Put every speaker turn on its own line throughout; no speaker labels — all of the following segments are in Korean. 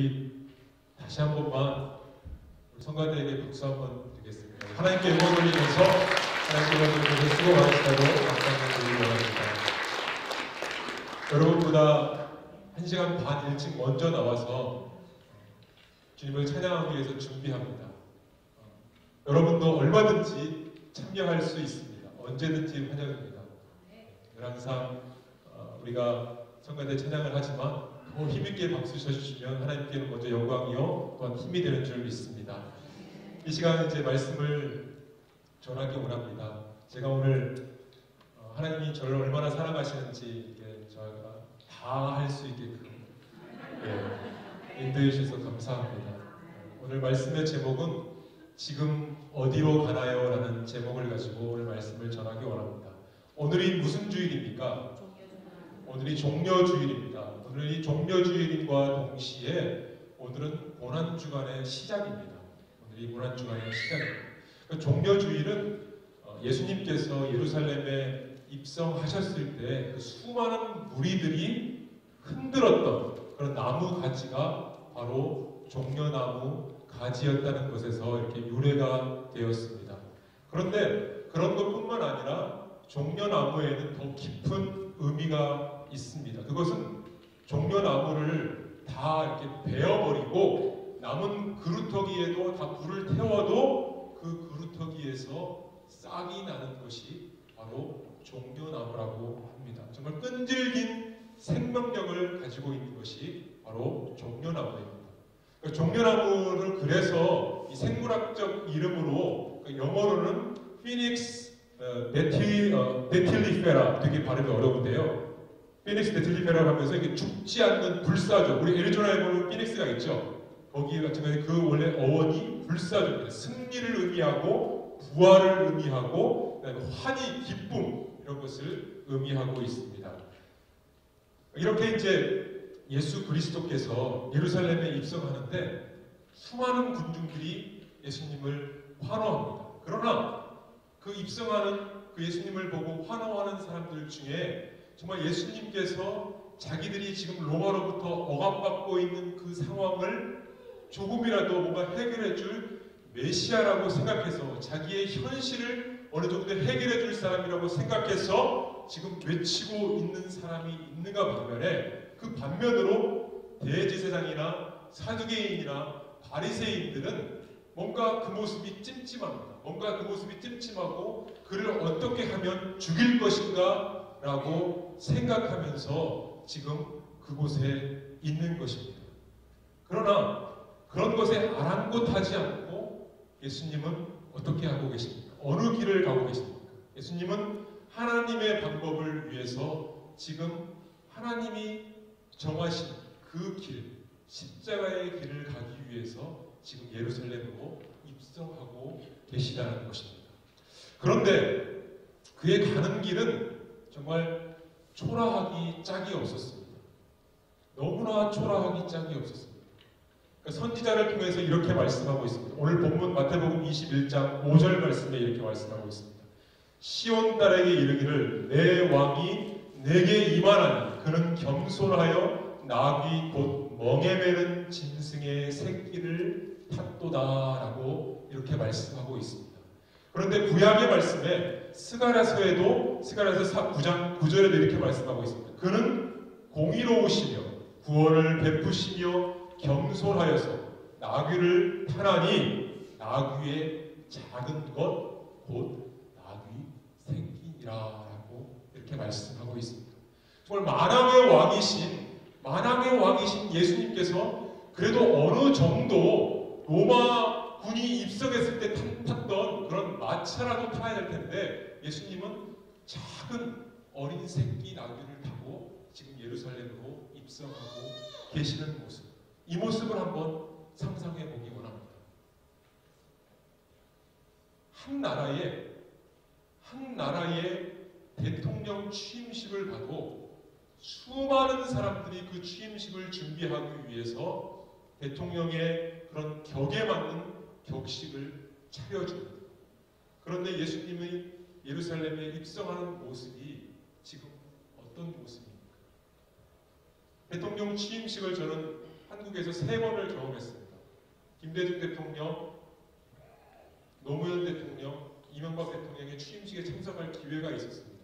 우리 다시 한 번만 우리 성가대에게 박수 한번 드리겠습니다. 하나님께 영광 돌리면서 수고 많으시다고 박수 한번 드리기 원합니다. 여러분보다 1시간 반 일찍 먼저 나와서 주님을 찬양하기 위해서 준비합니다. 여러분도 얼마든지 참여할 수 있습니다. 언제든지 환영입니다. 늘 항상 우리가 성가대 찬양을 하지만 더 힘있게 박수 쳐주시면 하나님께는 먼저 영광이요 또한 힘이 되는 줄 믿습니다. 이 시간 이제 말씀을 전하기 원합니다. 제가 오늘 하나님이 저를 얼마나 사랑하시는지 저희가 다 할 수 있게끔 인도해 주셔서 감사합니다. 오늘 말씀의 제목은 지금 어디로 가나요? 라는 제목을 가지고 오늘 말씀을 전하기 원합니다. 오늘이 무슨 주일입니까? 오늘이 종려주일입니다. 오늘이 종려주일과 동시에 오늘은 고난주간의 시작입니다. 오늘이 고난주간의 시작입니다. 종려주일은 예수님께서 예루살렘에 입성하셨을 때 그 수많은 무리들이 흔들었던 그런 나무 가지가 바로 종려나무 가지였다는 것에서 이렇게 유래가 되었습니다. 그런데 그런 것뿐만 아니라 종려나무에는 더 깊은 의미가 있습니다. 그것은 종려나무를 다 이렇게 베어버리고 남은 그루터기에도 다 불을 태워도 그 그루터기에서 싹이 나는 것이 바로 종려나무라고 합니다. 정말 끈질긴 생명력을 가지고 있는 것이 바로 종려나무입니다. 그러니까 종려나무를 그래서 이 생물학적 이름으로 영어로는 피닉스 데틸리페라, 되게 발음이 어려운데요. 피닉스 데틸리페라고 하면서 이게 죽지 않는 불사조. 우리 애리조나에 보면 피닉스가 있죠. 거기 같은 경우에 그 원래 어원이 불사조입니다. 승리를 의미하고 부활을 의미하고 그다음에 환희, 기쁨 이런 것을 의미하고 있습니다. 이렇게 이제 예수 그리스도께서 예루살렘에 입성하는데 수많은 군중들이 예수님을 환호합니다. 그러나 그 입성하는 그 예수님을 보고 환호하는 사람들 중에 정말 예수님께서 자기들이 지금 로마로부터 억압받고 있는 그 상황을 조금이라도 뭔가 해결해 줄 메시아라고 생각해서 자기의 현실을 어느 정도 해결해 줄 사람이라고 생각해서 지금 외치고 있는 사람이 있는가 반면에 그 반면으로 대제사장이나 사두개인이나 바리새인들은 뭔가 그 모습이 찜찜합니다. 뭔가 그 모습이 찜찜하고 그를 어떻게 하면 죽일 것인가 라고 생각하면서 지금 그곳에 있는 것입니다. 그러나 그런 것에 아랑곳하지 않고 예수님은 어떻게 하고 계십니까? 어느 길을 가고 계십니까? 예수님은 하나님의 방법을 위해서 지금 하나님이 정하신 그 길, 십자가의 길을 가기 위해서 지금 예루살렘으로 입성하고 계시다는 것입니다. 그런데 그의 가는 길은 정말 초라하기 짝이 없었습니다. 너무나 초라하기 짝이 없었습니다. 그러니까 선지자를 통해서 이렇게 말씀하고 있습니다. 오늘 본문 마태복음 21장 5절 말씀에 이렇게 말씀하고 있습니다. 시온 딸에게 이르기를 내 왕이 내게 임하나니 그는 겸손하여 나귀 곧 멍에 매는 짐승의 새끼를 탔도다라고 이렇게 말씀하고 있습니다. 그런데 구약의 말씀에 스가랴서에도 스가랴서 9장 9절에도 이렇게 말씀하고 있습니다. 그는 공의로우시며 구원을 베푸시며 겸손하여서 나귀를 타나니 나귀의 작은 것 곧 나귀 새끼니라라고 이렇게 말씀하고 있습니다. 정말 만왕의 왕이신 예수님께서 그래도 어느 정도 로마 군이 입성했을 때 탔던 그런 마차라도 타야 될 텐데 예수님은 작은 어린 새끼 나귀를 타고 지금 예루살렘으로 입성하고 계시는 모습, 이 모습을 한번 상상해 보기 원합니다. 한 나라의 대통령 취임식을 봐도 수많은 사람들이 그 취임식을 준비하기 위해서 대통령의 그런 격에 맞는 격식을 차려줍니다. 그런데 예수님의 예루살렘에 입성하는 모습이 지금 어떤 모습입니까? 대통령 취임식을 저는 한국에서 3번을 경험했습니다. 김대중 대통령, 노무현 대통령, 이명박 대통령의 취임식에 참석할 기회가 있었습니다.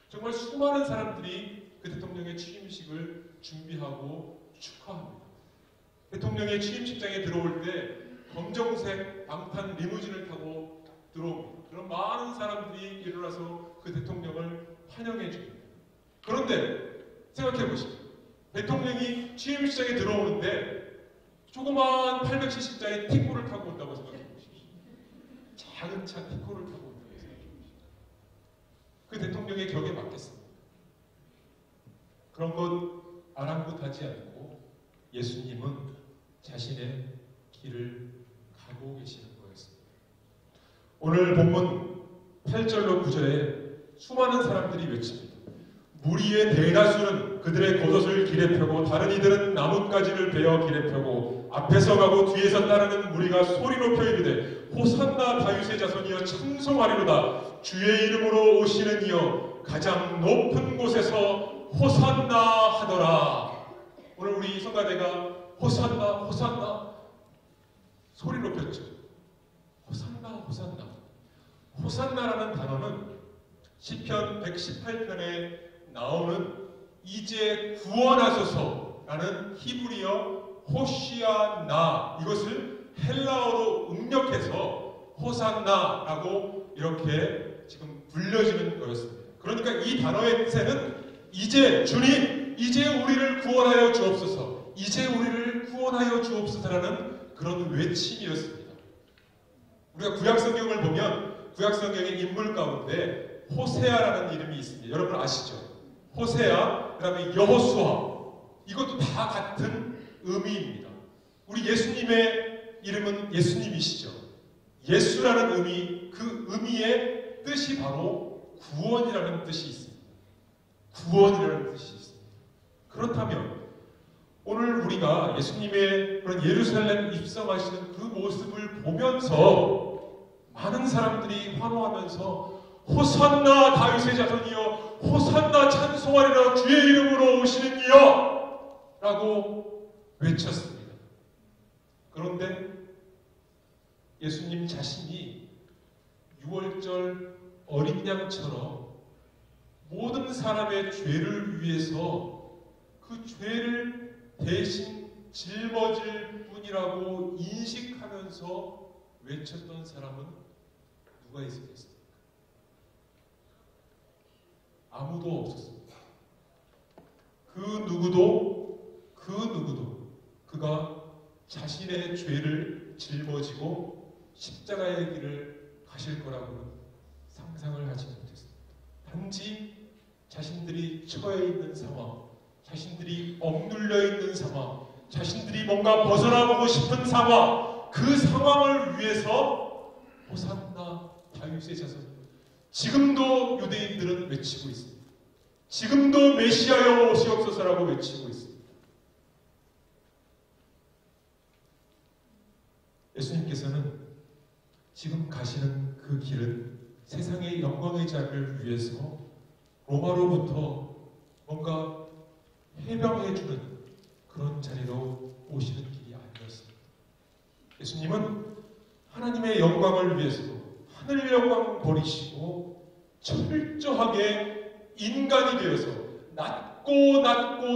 정말 수많은 사람들이 그 대통령의 취임식을 준비하고 축하합니다. 대통령의 취임식장에 들어올 때 검정색 방탄 리무진을 타고 들어옵니다. 그런 많은 사람들이 일어나서 그 대통령을 환영해 줍니다. 그런데 생각해 보십시오. 대통령이 취임식장에 들어오는데 조그마한 800cc짜리 티코를 타고 온다고 생각해 보십시오. 작은 차 티코를 타고 온다고 생각해 보십시오. 그 대통령의 격에 맞겠습니다. 그런 것 아랑곳하지 않고 예수님은 자신의 길을 가고 계시는 거였습니다. 오늘 본문 8절로 9절에 수많은 사람들이 외칩니다. 무리의 대다수는 그들의 겉옷을 길에 펴고 다른 이들은 나뭇가지를 베어 길에 펴고 앞에서 가고 뒤에서 따르는 무리가 소리 높여 이르되 호산나 다윗의 자손이여 찬송하리로다. 주의 이름으로 오시는 이여 가장 높은 곳에서 호산나 하더라. 오늘 우리 성가대가 호산나 호산나 소리 높였죠. 호산나 호산나. 호산나라는 단어는 시편 118편에 나오는 이제 구원하소서라는 히브리어 호시아나, 이것을 헬라어로 응력해서 호산나라고 이렇게 지금 불려지는 거였습니다. 그러니까 이 단어의 뜻에는 이제 주님, 이제 우리를 구원하여 주옵소서, 이제 우리를 구원하여 주옵소서라는 그런 외침이었습니다. 우리가 구약성경을 보면 구약성경의 인물 가운데 호세아라는 이름이 있습니다. 여러분 아시죠? 호세아, 그 다음에 여호수아, 이것도 다 같은 의미입니다. 우리 예수님의 이름은 예수님이시죠. 예수라는 의미, 그 의미의 뜻이 바로 구원이라는 뜻이 있습니다. 구원이라는 뜻이 있습니다. 그렇다면 오늘 우리가 예수님의 그런 예루살렘 입성하시는 그 모습을 보면서 많은 사람들이 환호하면서 호산나 다윗의 자손이여 호산나 찬송하리라 주의 이름으로 오시는 이여 라고 외쳤습니다. 그런데 예수님 자신이 6월절 어린 양처럼 모든 사람의 죄를 위해서 그 죄를 대신 짊어질 뿐이라고 인식하면서 외쳤던 사람은 누가 있었겠습니까? 아무도 없었습니다. 그 누구도 그가 자신의 죄를 짊어지고 십자가의 길을 가실 거라고는 상상을 하지 못했습니다. 단지 자신들이 처해 있는 상황, 자신들이 억눌려 있는 상황, 자신들이 뭔가 벗어나보고 싶은 상황, 그 상황을 위해서 호산나 다윗의 자손, 지금도 유대인들은 외치고 있습니다. 지금도 메시아여 오시옵소서라고 외치고 있습니다. 예수님께서는 지금 가시는 그 길은 세상의 영광의 자리를 위해서 로마로부터 뭔가 해방해주는 그런 자리로 오시는 길이 아니었습니다. 예수님은 하나님의 영광을 위해서 하늘 영광 버리시고 철저하게 인간이 되어서 낮고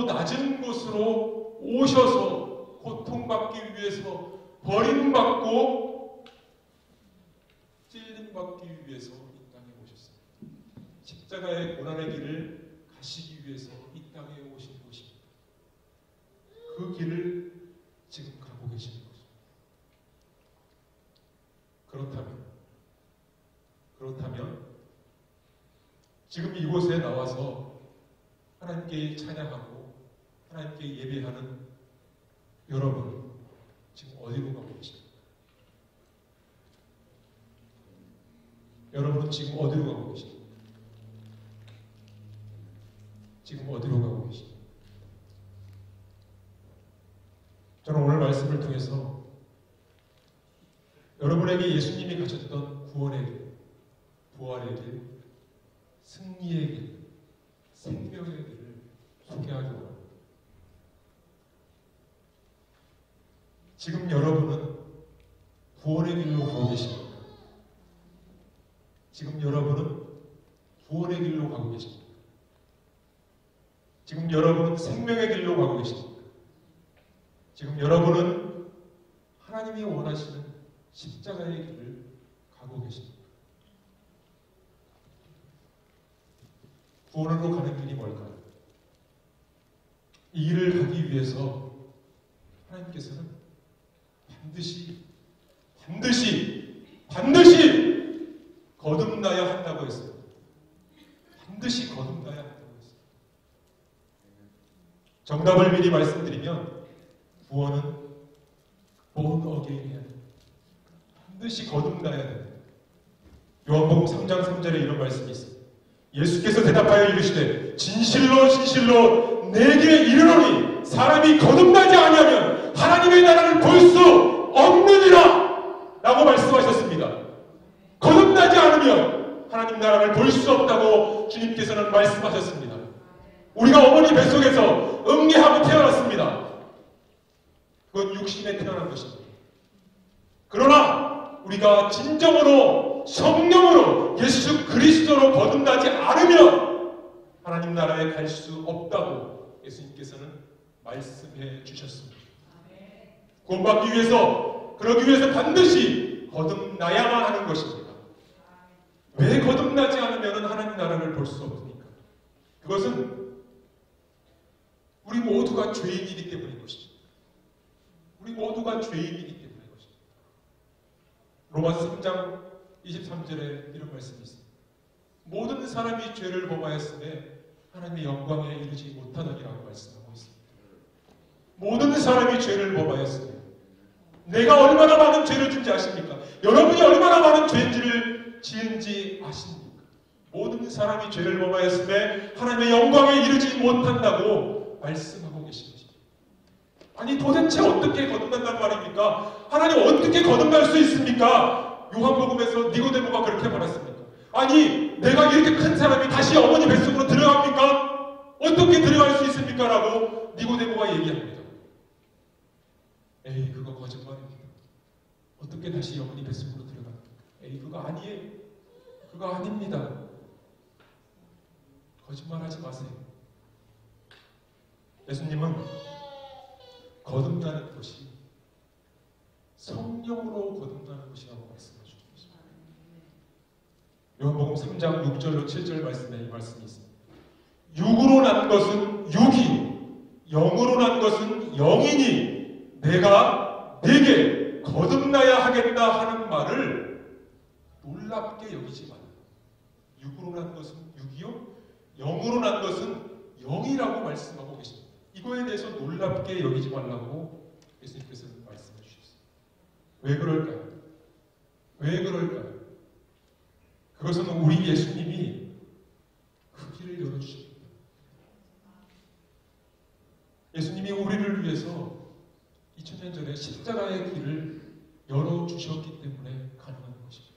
낮은 곳으로 오셔서 고통받기 위해서 버림받고 찔림받기 위해서 이 땅에 오셨습니다. 십자가의 고난의 길을 가시기 위해서 이 땅에 오신 곳입니다. 그 길을 지금 가고 계시는 것입니다. 그렇다면 지금 이곳에 나와서 하나님께 찬양하고 하나님께 예배하는 여러분 지금 어디로 가고 계십니까? 여러분은 지금 어디로 가고 계십니까? 지금 어디로 가고 계십니까? 저는 오늘 말씀을 통해서 여러분에게 예수님이 가졌던 구원의 길, 부활의 길, 승리의 길, 생명의 길을 소개하려고 합니다. 지금 여러분은 구원의 길로 가고 계십니까? 지금 여러분은 구원의 길로 가고 계십니까? 지금 여러분은 생명의 길로 가고 계십니까? 지금 여러분은 하나님이 원하시는 십자가의 길을 가고 계십니까? 구원으로 가는 길이 뭘까요? 이 길을 가기 위해서 하나님께서는 반드시 거듭나야 한다고 했어요. 반드시 거듭나야 한다고 했어요. 정답을 미리 말씀드리면 구원은 born again 해야 돼요. 반드시 거듭나야 돼요. 요한복음 3장 3절에 이런 말씀이 있어요. 예수께서 대답하여 이르시되 진실로 진실로 내게 이르노니 사람이 거듭나지 아니하면 하나님의 나라를 볼 수 없느니라 라고 말씀하셨습니다. 거듭나지 않으면 하나님 나라를 볼 수 없다고 주님께서는 말씀하셨습니다. 우리가 어머니 뱃속에서 응애하고 태어났습니다. 그건 육신에 태어난 것입니다. 그러나 우리가 진정으로 성령으로 예수 그리스도로 거듭나지 않으면 하나님 나라에 갈 수 없다고 예수님께서는 말씀해 주셨습니다. 구원받기 위해서, 그러기 위해서 반드시 거듭나야만 하는 것입니다. 왜 거듭나지 않으면 하나님 나라를 볼 수 없습니까? 그것은 우리 모두가 죄인이기 때문인 것입니다. 우리 모두가 죄인이기 때문인 것입니다. 로마서 3장 23절에 이런 말씀이 있습니다. 모든 사람이 죄를 범하였으되 하나님의 영광에 이르지 못하느니라고 말씀하고 있습니다. 모든 사람이 죄를 범하였으며 내가 얼마나 많은 죄를 짓는지 아십니까? 여러분이 얼마나 많은 죄를 지은지 아십니까? 모든 사람이 죄를 범하였으며 하나님의 영광에 이르지 못한다고 말씀하고 계신 것입니다. 아니 도대체 어떻게 거듭난단 말입니까? 하나님 어떻게 거듭날 수 있습니까? 요한복음에서 니고데모가 그렇게 말했습니다. 아니 내가 이렇게 큰 사람이 다시 어머니 뱃속으로 들어갑니까? 어떻게 들어갈 수 있습니까? 라고 니고데모가 얘기합니다. 에이 그거 거짓말입니다. 어떻게 다시 어머니 뱃속으로 들어갑니까? 에이 그거 아니에요. 그거 아닙니다. 거짓말하지 마세요. 예수님은 거듭나는 것이 성령으로 거듭나는 것이라고 말씀하셨습니다. 요한복음 3장 6절로 7절 말씀에 이 말씀이 있습니다. 육으로 난 것은 육이, 영으로 난 것은 영이니 내가 네게 거듭나야 하겠다 하는 말을 놀랍게 여기지 말라. 육으로 난 것은 육이요, 영으로 난 것은 영이라고 말씀하고 계십니다. 이거에 대해서 놀랍게 여기지 말라고 예수님께서는 말씀해 주셨습니다. 왜 그럴까요? 왜 그럴까요? 그것은 우리 예수님이 그 길을 열어주십니다. 예수님이 우리를 위해서 2000년 전에 십자가의 길을 열어주셨기 때문에 가능한 것입니다.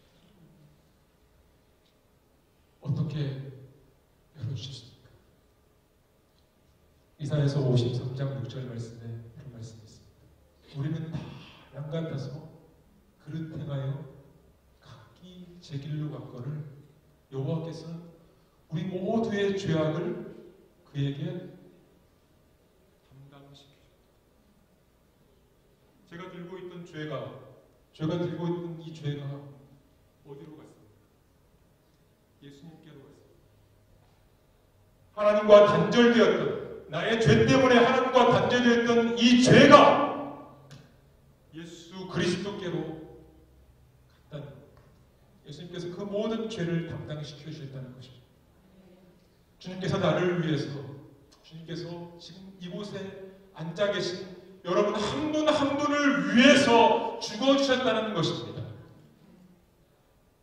어떻게 열어주셨습니까? 이사야서 53장 6절 말씀에 이런 말씀이 있습니다. 우리는 다 양 같아서 그릇 행하여 각기 제 길로 갔거늘 여호와께서는 우리 모두의 죄악을 그에게 담당시키셨다. 제가 들고 있던 제가 들고 있던 이 죄가 어디로 갔습니까? 예수님께로 갔습니다. 하나님과 단절되었던, 나의 죄 때문에 하나님과 단절되었던 이 죄가 예수 그리스도께로 갔다는 것. 예수님께서 그 모든 죄를 담당시켜 주셨다는 것입니다. 주님께서 나를 위해서, 주님께서 지금 이곳에 앉아 계신 여러분 한 분 한 분을 위해서 죽어주셨다는 것입니다.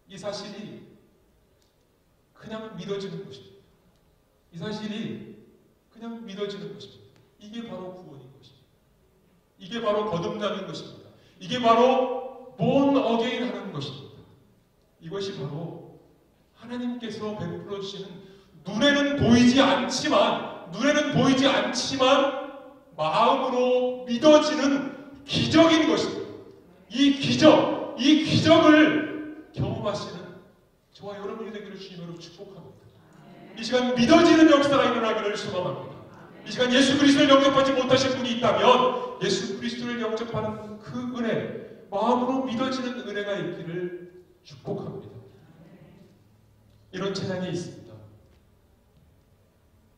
이 사실이 그냥 믿어지는 것입니다. 이 사실이 그냥 믿어지는 것입니다. 이게 바로 구원인 것입니다. 이게 바로 거듭나는 것입니다. 이게 바로 born again 하는 것입니다. 이것이 바로 하나님께서 베풀어 주시는 눈에는 보이지 않지만 마음으로 믿어지는 기적인 것입니다. 이 기적을 경험하시는 저와 여러분이 되기를 주님으로 축복합니다. 이 시간 믿어지는 역사가 일어나기를 소망합니다. 이 시간 예수 그리스도를 영접하지 못하신 분이 있다면 예수 그리스도를 영접하는 그 은혜, 마음으로 믿어지는 은혜가 있기를 축복합니다. 이런 찬양이 있습니다.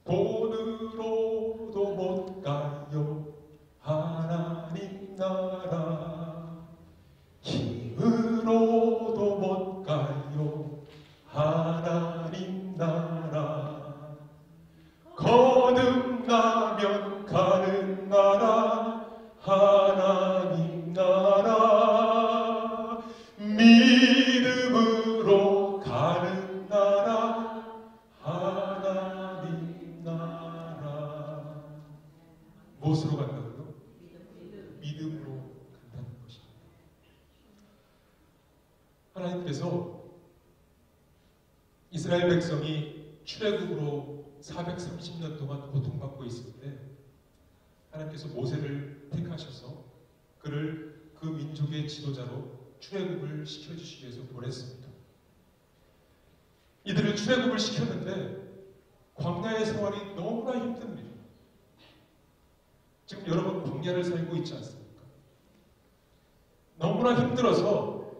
돈으로도 못 가요 하나님 나라, 힘으로도 못 가요 하나님 나라, 거듭나면 가는 나라 하나님 나라, 믿음으로 가는 나라 하나님 나라. 무엇으로 간다고요? 믿음으로 간다는 것입니다. 하나님께서 이스라엘 백성이 출애굽으로 430년 동안 고통받고 있을 때 하나님께서 모세를 택하셔서 그를 그 민족의 지도자로 출애굽을 시켜주시기 위해서 보냈습니다. 이들을 출애굽을 시켰는데 광야의 생활이 너무나 힘듭니다. 지금 여러분 광야를 살고 있지 않습니까? 너무나 힘들어서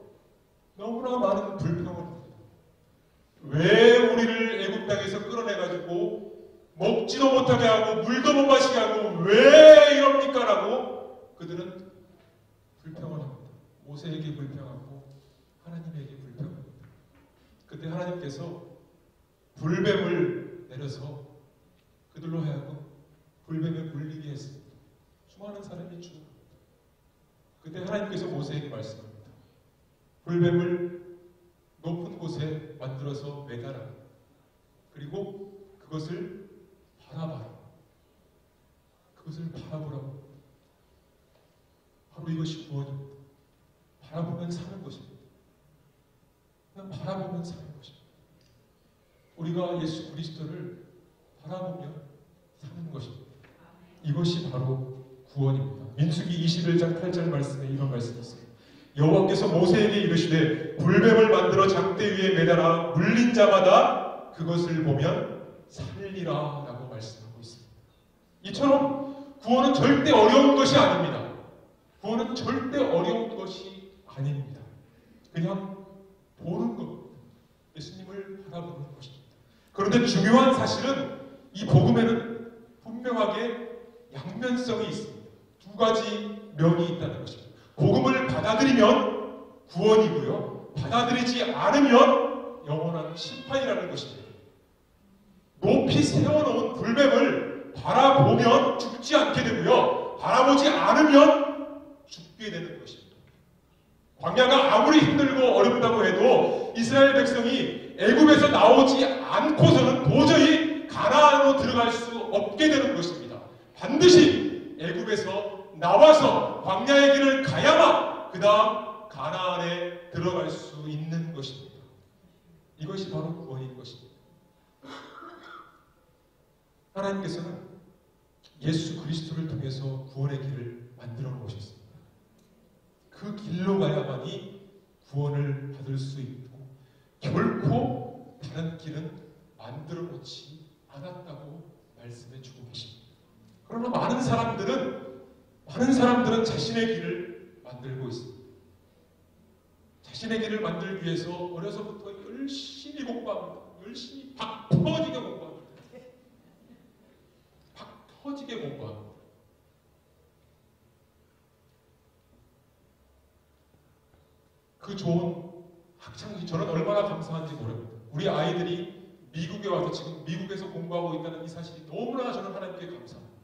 너무나 많은 불평을 합니다. 왜 우리를 애굽 땅에서 끌어내가지고 먹지도 못하게 하고 물도 못 마시게 하고 왜 이럽니까? 라고 그들은 불평을 합니다. 모세에게 불평하고 하나님에게 불평합니다. 그때 하나님께서 불뱀을 내려서 그들로 하여금 불뱀에 물리게 했습니다. 수많은 사람이 죽었습니다. 그때 하나님께서 모세에게 말씀합니다. 불뱀을 높은 곳에 만들어서 매달아. 그리고 그것을 바라봐라. 그것을 바라보라고. 바로 이것이 구원입니다. 바라보면 사는 것입니다. 그냥 바라보면 사는 것입니다. 우리가 예수 그리스도를 바라보며 사는 것입니다. 이것이 바로 구원입니다. 민수기 21장 8절 말씀에 이런 말씀이 있습니다. 여호와께서 모세에게 이르시되 불뱀을 만들어 장대 위에 매달아 물린 자마다 그것을 보면 살리라 라고 말씀하고 있습니다. 이처럼 구원은 절대 어려운 것이 아닙니다. 구원은 절대 어려운 것이 아닙니다. 그냥 보는 겁니다. 예수님을 바라보는 것입니다. 그런데 중요한 사실은 이 복음에는 분명하게 양면성이 있습니다. 두 가지 면이 있다는 것입니다. 복음을 받아들이면 구원이고요. 받아들이지 않으면 영원한 심판이라는 것입니다. 높이 세워놓은 불뱀을 바라보면 죽지 않게 되고요. 바라보지 않으면 죽게 되는 것입니다. 광야가 아무리 힘들고 어렵다고 해도 이스라엘 백성이 애굽에서 나오지 않고서는 도저히 가나안으로 들어갈 수 없게 되는 것입니다. 반드시 애굽에서 나와서 광야의 길을 가야만 그 다음 가나안에 들어갈 수 있는 것입니다. 이것이 바로 구원인 것입니다. 하나님께서는 예수 그리스도를 통해서 구원의 길을 만들어 놓으셨습니다. 그 길로 가야만이 구원을 받을 수 있고 결코 다른 길은 만들어 놓지 않았다고 말씀해 주고 계십니다. 그러나 많은 사람들은 자신의 길을 만들고 있습니다. 자신의 길을 만들기 위해서 어려서부터 열심히 공부합니다. 열심히 박 터지게 공부합니다. 박 터지게 공부합니다. 그 좋은 학창시 저는 얼마나 감사한지 모릅니다. 우리 아이들이 미국에 와서 지금 미국에서 공부하고 있다는 이 사실이 너무나 저는 하나님께 감사합니다.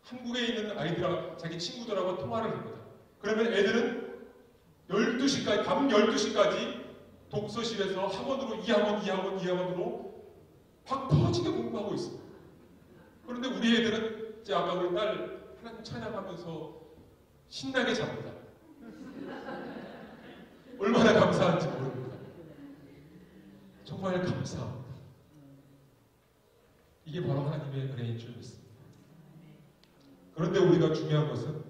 한국에 있는 아이들하고 자기 친구들하고 통화를 합니다. 그러면 애들은 12시까지, 밤 12시까지 독서실에서 학원으로 이 학원으로 팍 터지게 공부하고 있습니다. 그런데 우리 애들은 이제 아까 우리 딸 하나님 찬양하면서 신나게 잡니다. 얼마나 감사한지 모릅니다. 정말 감사합니다. 이게 바로 하나님의 은혜인 줄 믿습니다. 그런데 우리가 중요한 것은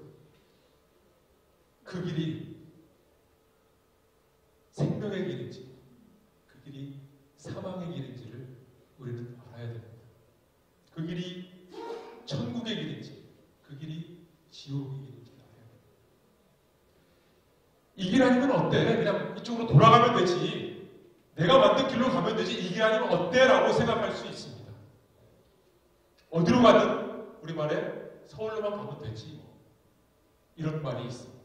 그 길이 생명의 길인지 그 길이 사망의 길인지를 우리는 알아야 됩니다. 그 길이 천국의 길인지 그 길이 지옥의 길인지 알아야 됩니다. 이 길 아니면 어때? 그냥 이쪽으로 돌아가면 되지. 내가 만든 길로 가면 되지. 이 길 아니면 어때? 라고 생각할 수 있습니다. 어디로 가든 우리 말에 서울로만 가면 되지. 이런 말이 있습니다.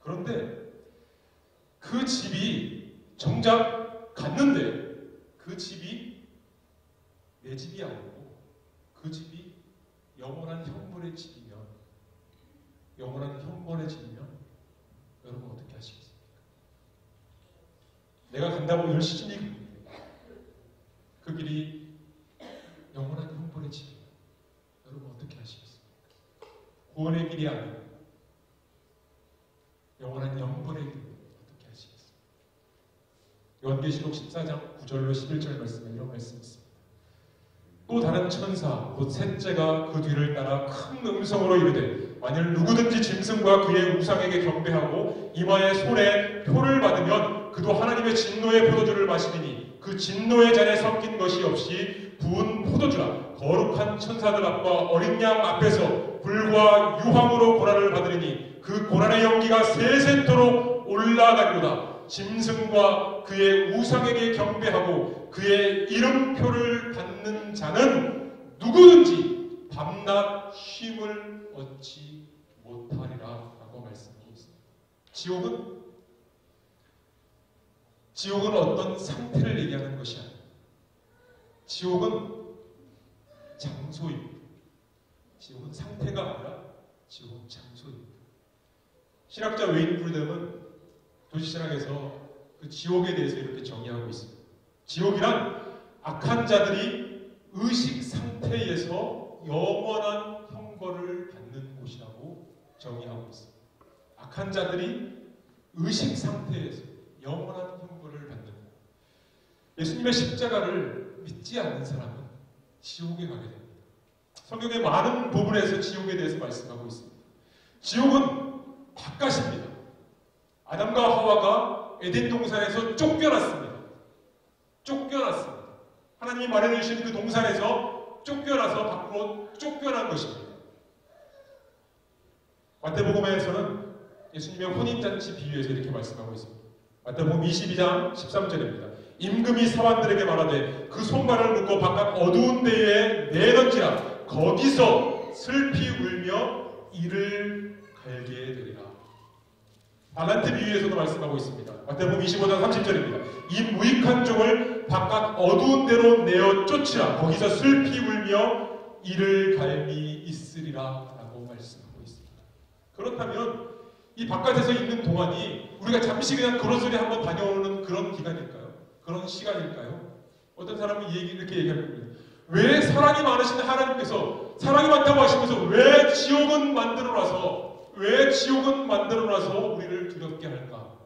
그런데 그 집이 정작 갔는데 그 집이 내 집이 아니고 그 집이 영원한 형벌의 집이면 영원한 형벌의 집이면 여러분 어떻게 하시겠습니까? 내가 간다고 열심히 갑니다. 그 길이 영원한 형벌의 집이면 여러분 어떻게 하시겠습니까? 구원의 길이 아니고 영원한 영벌의 길 어떻게 하시겠습니까? 요한계시록 14장 9절로 11절 말씀에 이런 말씀이 있습니다. 또 다른 천사 곧 셋째가 그 뒤를 따라 큰 음성으로 이르되 만일 누구든지 짐승과 그의 우상에게 경배하고 이마에 손에 표를 받으면 그도 하나님의 진노의 포도주를 마시리니 그 진노의 잔에 섞인 것이 없이 부은 포도주라. 거룩한 천사들 앞과 어린 양 앞에서 불과 유황으로 고난을 받으리니 그 고난의 연기가 세세토록 올라가리로다. 짐승과 그의 우상에게 경배하고 그의 이름표를 받는 자는 누구든지 밤낮 쉼을 얻지 못하리라 라고 말씀하고 있습니다. 지옥은 어떤 상태를 얘기하는 것이 아닙니다. 지옥은 장소입니다. 지옥은 상태가 아니라 지옥은 장소입니다. 신학자 웨인 프리덤은 도시신학에서 그 지옥에 대해서 이렇게 정의하고 있습니다. 지옥이란 악한 자들이 의식 상태에서 영원한 형벌을 받는 곳이라고 정의하고 있습니다. 악한 자들이 의식 상태에서 영원한 형벌을 받는 곳. 예수님의 십자가를 믿지 않는 사람은 지옥에 가게 됩니다. 성경의 많은 부분에서 지옥에 대해서 말씀하고 있습니다. 지옥은 바깥입니다. 아담과 하와가 에덴 동산에서 쫓겨났습니다. 하나님이 마련해 주신 그 동산에서 쫓겨나서 밖으로 쫓겨난 것입니다. 마태복음에서는 예수님의 혼인잔치 비유에서 이렇게 말씀하고 있습니다. 마태복음 22장 13절입니다. 임금이 사환들에게 말하되 그 손발을 묶어 바깥 어두운 데에 내던지라. 거기서 슬피 울며 이를 갈게 되리라. 달란트 비유에서도 말씀하고 있습니다. 마태복음 25장 30절입니다. 이 무익한 종을 바깥 어두운 데로 내어 쫓으라. 거기서 슬피 울며 이를 갈미 있으리라 라고 말씀하고 있습니다. 그렇다면 이 바깥에서 있는 동안이 우리가 잠시 그냥 그런 소리 한번 다녀오는 그런 기간일까요? 그런 시간일까요? 어떤 사람은 이렇게 얘기합니다. 왜 사랑이 많으신 하나님께서 사랑이 많다고 하시면서 왜 지옥은 만들어놔서 우리를 두렵게 할까?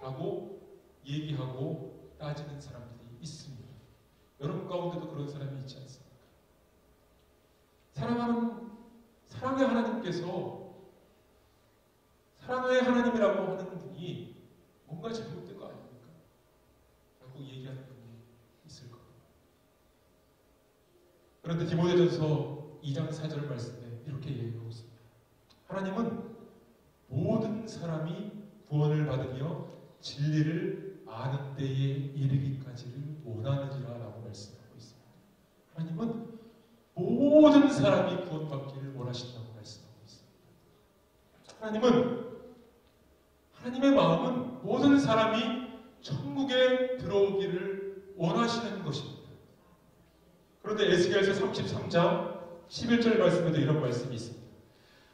라고 얘기하고 따지는 사람들이 있습니다. 여러분 가운데도 그런 사람이 있지 않습니까? 사랑의 하나님께서 사랑의 하나님이라고 하는 분이 뭔가 잘못된 거 아닙니까? 라고 얘기하는 분이 있을 겁니다. 그런데 디모데전서 2장 4절 말씀에 이렇게 얘기하고 있습니다. 하나님은 모든 사람이 구원을 받으며 진리를 아는 때에 이르기까지를 원하느니라 라고 말씀하고 있습니다. 하나님은 모든 사람이 구원받기를 원하신다고 말씀하고 있습니다. 하나님의 마음은 모든 사람이 천국에 들어오기를 원하시는 것입니다. 그런데 에스겔서 33장 11절 말씀에도 이런 말씀이 있습니다.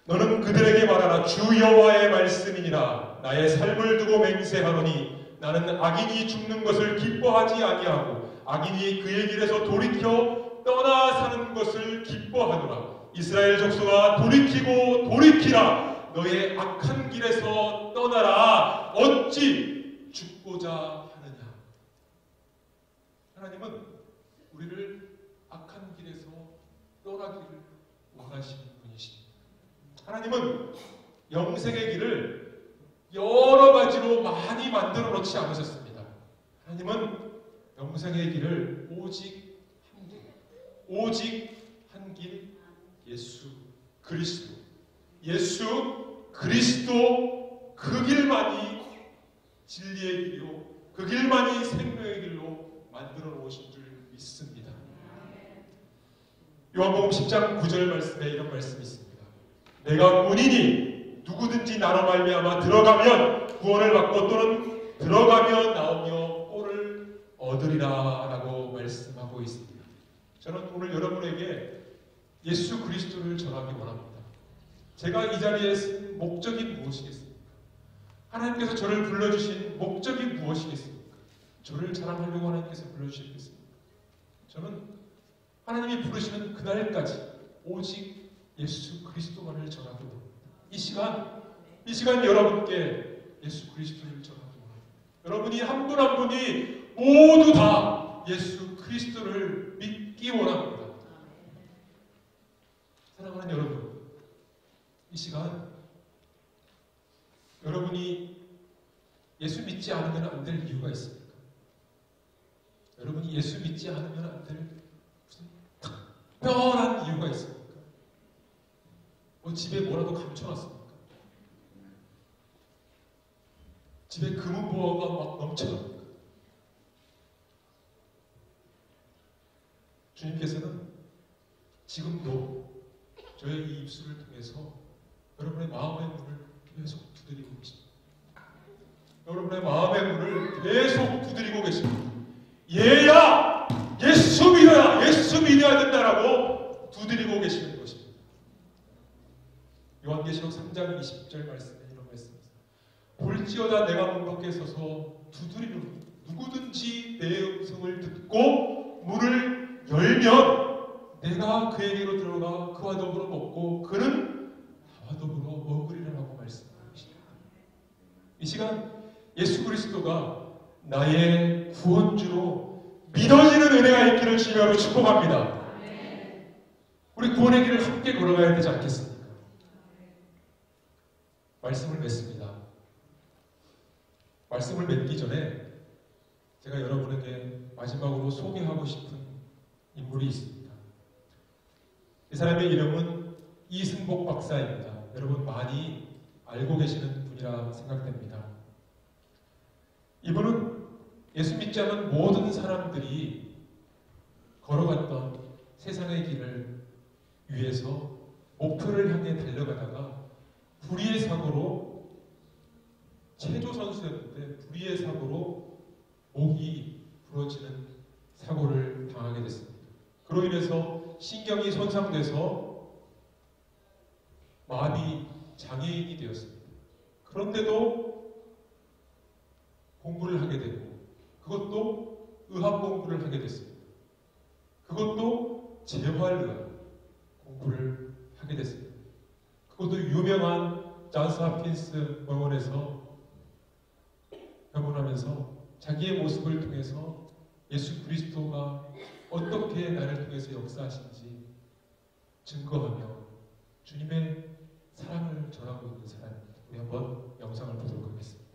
너는 그들에게 말하라. 주 여호와의 말씀이니라. 나의 삶을 두고 맹세하노니 나는 악인이 죽는 것을 기뻐하지 아니하고 악인이 그의 길에서 돌이켜 떠나 사는 것을 기뻐하노라. 이스라엘 족속아 돌이키고 돌이키라. 너의 악한 길에서 떠나라. 어찌 죽고자 하느냐. 하나님은 우리를 악한 길에서 떠나기를 원하시는 분이십니다. 하나님은 영생의 길을 여러 가지로 많이 만들어 놓지 않으셨습니다. 하나님은 영생의 길을 오직 한 길, 오직 한 길, 예수 그리스도. 예수 그리스도 그 길만이 진리의 길이요, 그 길만이 생명의 길로 만들어 놓으신 줄 믿습니다. 요한복음 10장 9절 말씀에 이런 말씀이 있습니다. 내가 문이니 누구든지 나로 말미암아 들어가면 구원을 받고 또는 들어가며 나오며 꼴을 얻으리라 라고 말씀하고 있습니다. 저는 오늘 여러분에게 예수 그리스도를 전하기 원합니다. 제가 이 자리에 쓴 목적이 무엇이겠습니까? 하나님께서 저를 불러주신 목적이 무엇이겠습니까? 저를 자랑하려고 하나님께서 불러주셨겠습니까? 저는 하나님이 부르시는 그날까지 오직 예수 그리스도만을 전하기 원합니다. 이 시간 여러분께 예수 그리스도를 전하기 원합니다. 여러분이 한 분 한 분이 모두 다 예수 그리스도를 믿기 원합니다. 사랑하는 여러분, 이 시간 여러분이 예수 믿지 않으면 안 될 이유가 있습니까? 여러분이 예수 믿지 않으면 안 될 무슨 특별한 이유가 있습니까? 뭐 집에 뭐라도 감춰놨습니까? 집에 금은보화가 막 넘쳐납니까? 주님께서는 지금도 저의 이 입술을 통해서 여러분의 마음의 문을 계속 두드리고 계십니다. 여러분의 마음의 문을 계속 두드리고 계십니다. 얘야! 예수 믿어야! 예수 믿어야 된다라고 두드리고 계시는 것입니다. 요한계시록 3장 20절 말씀에 이런 말씀입니다. 볼지어다 내가 문 밖에 서서 두드리노니 누구든지 내 음성을 듣고 문을 열면 내가 그에게로 들어가 그와 더불어 먹고 그는 나와 더불어 먹으리라고 말씀하고 계십니다. 이 시간 예수 그리스도가 나의 구원주로 믿어지는 은혜가 있기를 주님으로 축복합니다. 우리 구원의 길을 함께 걸어가야 되지 않겠습니까? 말씀을 맺습니다. 말씀을 맺기 전에 제가 여러분에게 마지막으로 소개하고 싶은 인물이 있습니다. 이 사람의 이름은 이승복 박사입니다. 여러분 많이 알고 계시는 분이라 생각됩니다. 이분은 예수 믿지 않은 모든 사람들이 걸어갔던 세상의 길을 위해서 목표를 향해 달려가다가 불의의 사고로, 체조 선수였는데 불의의 사고로 목이 부러지는 사고를 당하게 됐습니다. 그로 인해서 신경이 손상돼서 마비 장애인이 되었습니다. 그런데도 공부를 하게 되고 그것도 의학 공부를 하게 됐습니다. 그것도 재활의학 공부를 하게 됐습니다. 그것도 유명한 존스 홉킨스 병원에서 병원하면서 자기의 모습을 통해서 예수 그리스도가 어떻게 나를 통해서 역사하신지 증거하며 주님의 사랑을 전하고 있는 사람입니다. 우리 한번 영상을 보도록 하겠습니다.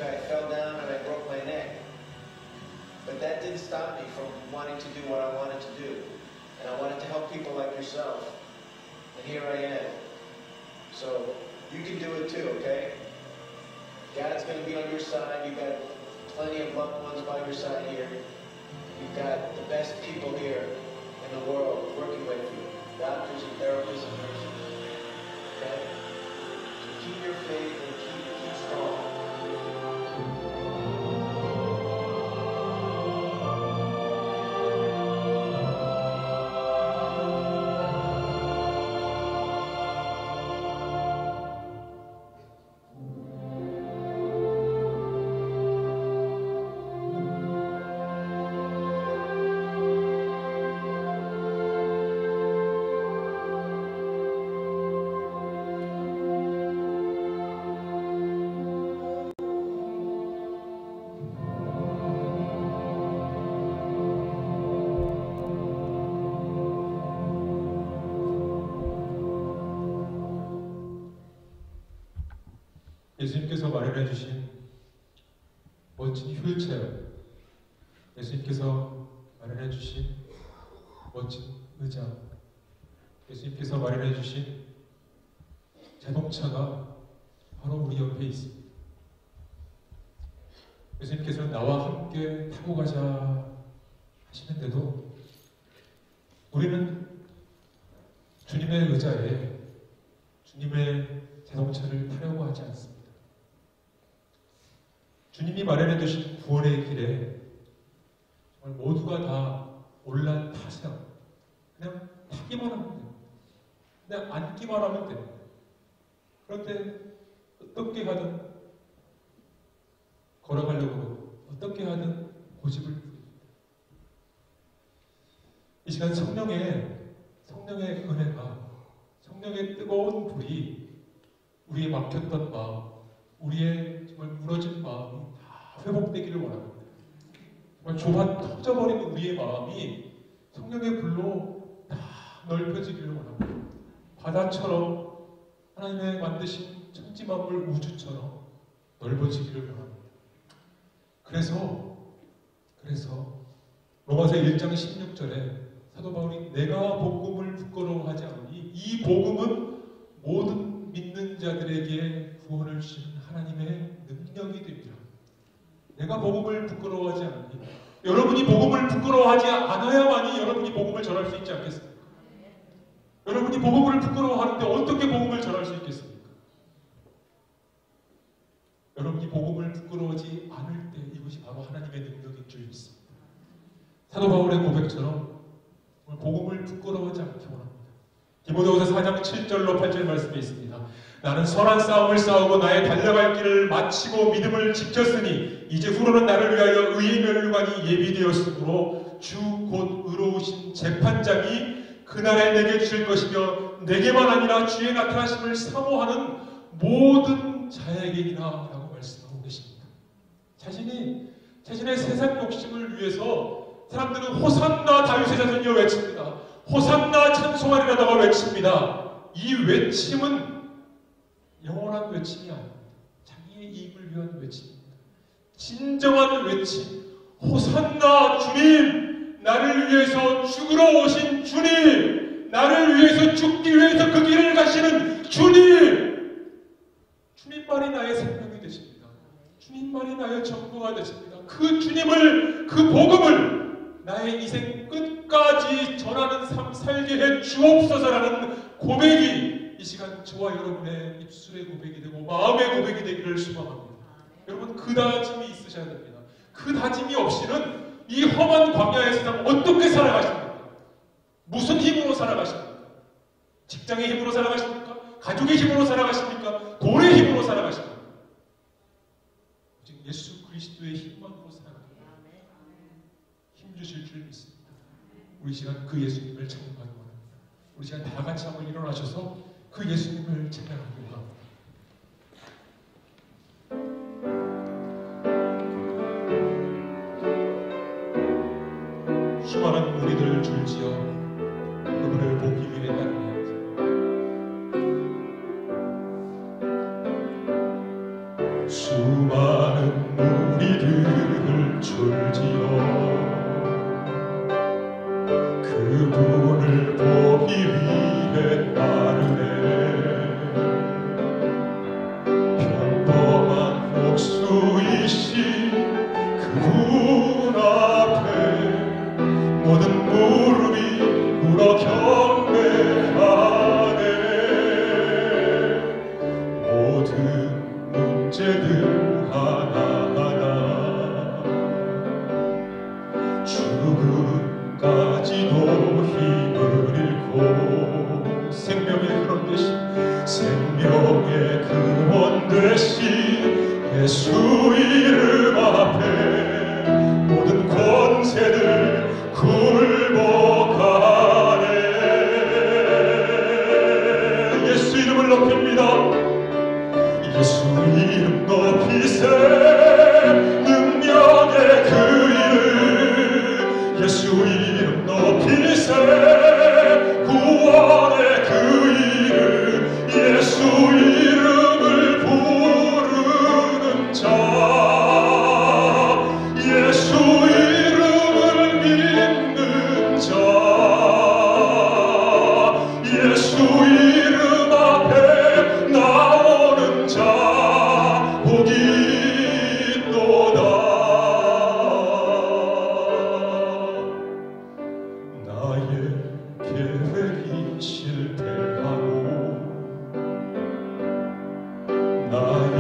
I fell down and I broke my neck. But that didn't stop me from wanting to do what I wanted to do. And I wanted to help people like yourself. And here I am. So you can do it too, okay? God's going to be on your side. You've got plenty of loved ones by your side here. You've got the best people here in the world working with you. Doctors and therapists and nurses. Okay? So keep your faith and keep strong.
예수님께서 마련해 주신 멋진 휠체어, 예수님께서 마련해 주신 멋진 의자, 예수님께서 마련해 주신 자동차가 바로 우리 옆에 있습니다. 예수님께서는 나와 함께 타고 가자 하시는데도 우리는 주님의 의자에 주님의 자동차를 타려고 하지 않습니다. 주님이 마련해 두신 구원의 길에 정말 모두가 다 올라타세요. 그냥 타기만 하면 돼요. 그냥 앉기만 하면 돼요. 그런데 어떻게 하든 걸어가려고 하고 어떻게 하든 고집을 부립니다. 이 시간 성령의 은혜가, 성령의 뜨거운 불이 우리의 막혔던 마음, 우리의 정말 무너진 마음이 다 회복되기를 원합니다. 정말 좁아 터져버린 우리의 마음이 성령의 불로 다 넓혀지기를 원합니다. 바다처럼 하나님의 만드신 천지만물 우주처럼 넓어지기를 원합니다. 그래서 로마서 1장 16절에 사도 바울이 내가 복음을 부끄러워하지 않으니 이 복음은 모든 믿는 자들에게 구원을 주시는 하나님의 능력이 됩니다. 내가 복음을 부끄러워하지 않으니, 여러분이 복음을 부끄러워하지 않아야만이 여러분이 복음을 전할 수 있지 않겠습니까? 여러분이 복음을 부끄러워하는데 어떻게 복음을 전할 수 있겠습니까? 여러분이 복음을 부끄러워하지 않을 때 이것이 바로 하나님의 능력인 줄 믿습니다. 사도 바울의 고백처럼 복음을 부끄러워하지 않기 원합니다. 디모데후서 4장 7절로 8절 말씀이 있습니다. 나는 선한 싸움을 싸우고 나의 달려갈 길을 마치고 믿음을 지켰으니 이제 후로는 나를 위하여 의의 면류관이 예비되었으므로 주 곧 의로우신 재판장이 그날에 내게 주실 것이며 내게만 아니라 주의 나타나심을 사모하는 모든 자에게이나 라고 말씀하고 계십니다. 자신의 세상 욕심을 위해서 사람들은 호산나 다윗의 자손이여 외칩니다. 호산나 찬송하리라다가 외칩니다. 이 외침은 영원한 외침이 아닙니다. 자기의 이익을 위한 외침입니다. 진정한 외침, 호산나 주님, 나를 위해서 죽으러 오신 주님, 나를 위해서 죽기 위해서 그 길을 가시는 주님, 주님만이 나의 생명이 되십니다. 주님만이 나의 전부가 되십니다. 그 주님을, 그 복음을 나의 인생 끝까지 전하는 삶 살게 해 주옵소서라는 고백이 이 시간 저와 여러분의 입술의 고백이 되고 마음의 고백이 되기를 소망합니다. 여러분 그 다짐이 있으셔야 됩니다. 그 다짐이 없이는 이 험한 광야의 세상 어떻게 살아가십니까? 무슨 힘으로 살아가십니까? 직장의 힘으로 살아가십니까? 가족의 힘으로 살아가십니까? 돈의 힘으로 살아가십니까? 오직 예수 그리스도의 힘만으로 살아갑니다. 힘 주실 줄 믿습니다. 우리 시간 그 예수님을 찬양하기 원합니다. 우리 시간 다 같이 한번 일어나셔서 그 예수님을 찬양하기 원합니다. 수많은 무리들을 줄지어 그분을 보기 위해 따르며 수많은 무리들을 줄지어 그분을 보기 위해 따르네. 평범한 목수이신 그분 앞에 모든 무릎이 꿇어 경배하네. 모든 문제들 하나하나 죽음까지도 힘을 잃고 생명의 근원 되신 생명의 근원 되신 예수 이름 앞에 모든 권세들 굴복하네. 예수 이름을 높입니다. 예수 이름 높이세. 능력의 그 이름 예수 이름 높이세. 구원의 그 이름 예수 이름을 부르는 자 예수 이름을 믿는 자 예수 이름 앞에 나오는 자 복이 있도다. 나의 계획이 실패하고 나의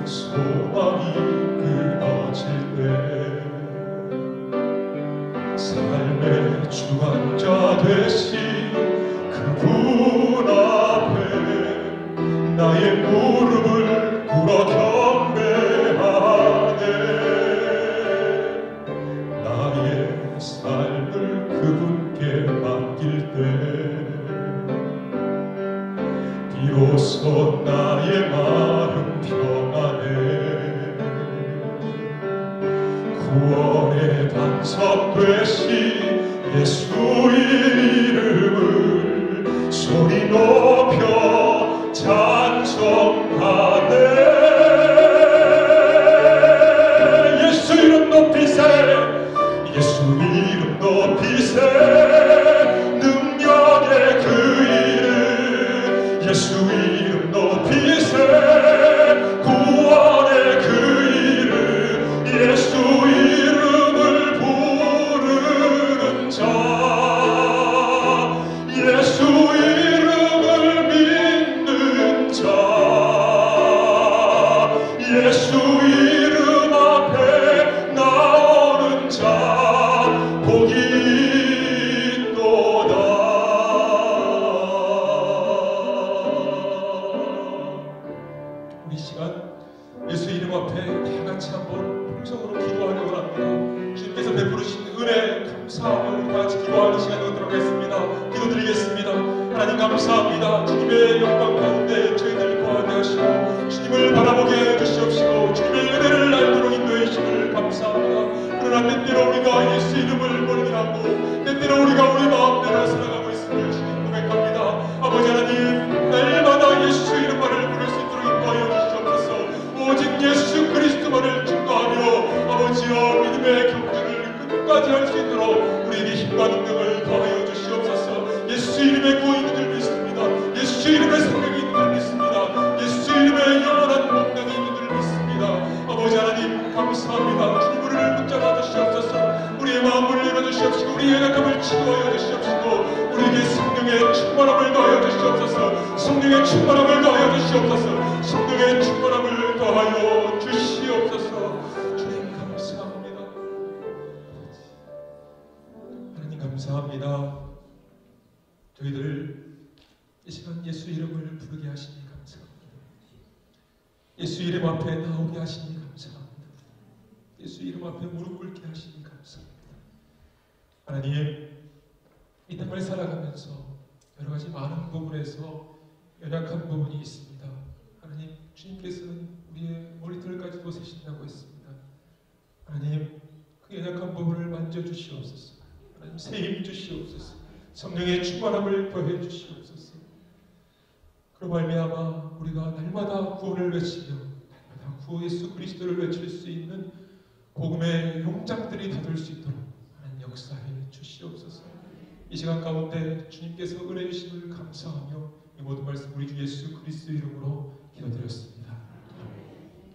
소망이 끊어질 때 삶의 주관자 되신 그분 앞에 나의 무릎을 꿇어 경배하네. 나의 삶을 그분께 맡길 때 비로소 나의 마음 평안해. 구원의 반석 되신 예수 이름을 소리 높여 찬송하네. 예수 이름 높이세. 예수 이름 높이세. 능력의 그 이름 예수 이름 높이세. 구원의 그 이름 예수 이름을 부르는 자 예수 이름을 믿는 자 예수 이름 앞에 나오는 자 복이 있도다. 우리 시간 예수 이름 앞에 다 같이 한번 통성으로 기도하려고 합니다. 주님께서 베푸르신 은혜 감사하며 우리 다 같이 기도하는 시간으로 들어가겠습니다. 기도드리겠습니다. 하나님 감사합니다. 주님의 영광 가운데 저희들 거하게 하시고 주님을 바라보게 해주시옵시고 주님의 은혜를 알도록 인도해 주시길 감사합니다. 그러나 때때로 우리가 예수 이름을 멀리하고 때때로 우리가 우리 마음대로 살아가고 있음을 주님 고백합니다. 아버지 하나님 날마다 예수 이름만을 부를 수 있도록 인도하여 주시옵소서. 오직 예수 그리스도만을 증거하며 아버지여 믿음의 경주를 끝까지 할 수 있도록 우리에게 힘과 능력을 더하여 주시옵소서. 예수 이름의 구원이 있는 줄 믿습니다. 예수 이름의 생명이 있는 줄 믿습니다. 예수 이름의 영원한 평강이 있는 줄 믿습니다. 아버지 하나님 감사합니다. 주님 우리를 붙잡아 주시옵소서. 우리의 마음을 열어주시옵시고 우리의 연약함을 치유하여 주시옵시고 우리에게 성령의 충만함을 더하여 주시옵소서. 성령의 충만함을 더하여 주시옵소서. 성령의 충만함을 더하여 주시옵소서. 주님 감사합니다. 하나님 감사합니다. 저희들 이 시간 예수 이름을 부르게 하시니 감사합니다. 예수 이름 앞에 나오게 하시니 감사합니다. 예수 이름 앞에 무릎 꿇게 하시니 감사합니다. 하나님 이 땅을 살아가면서 여러 가지 많은 부분에서 연약한 부분이 있습니다. 하나님 주님께서는 우리의 머리털까지도 세신다고 했습니다. 하나님 그 연약한 부분을 만져주시옵소서. 하나님 세임 주시옵소서. 성령의 충만함을 더해 주시옵소서. 그로 말미암아 우리가 날마다 구원을 외치며 날마다 주 예수 그리스도를 외칠 수 있는 복음의 용장들이 되돌 수 있도록 하나님 역사해 주시옵소서. 이 시간 가운데 주님께서 은혜 주심을 감사하며 이 모든 말씀 우리 주 예수 그리스도 이름으로 기도드렸습니다.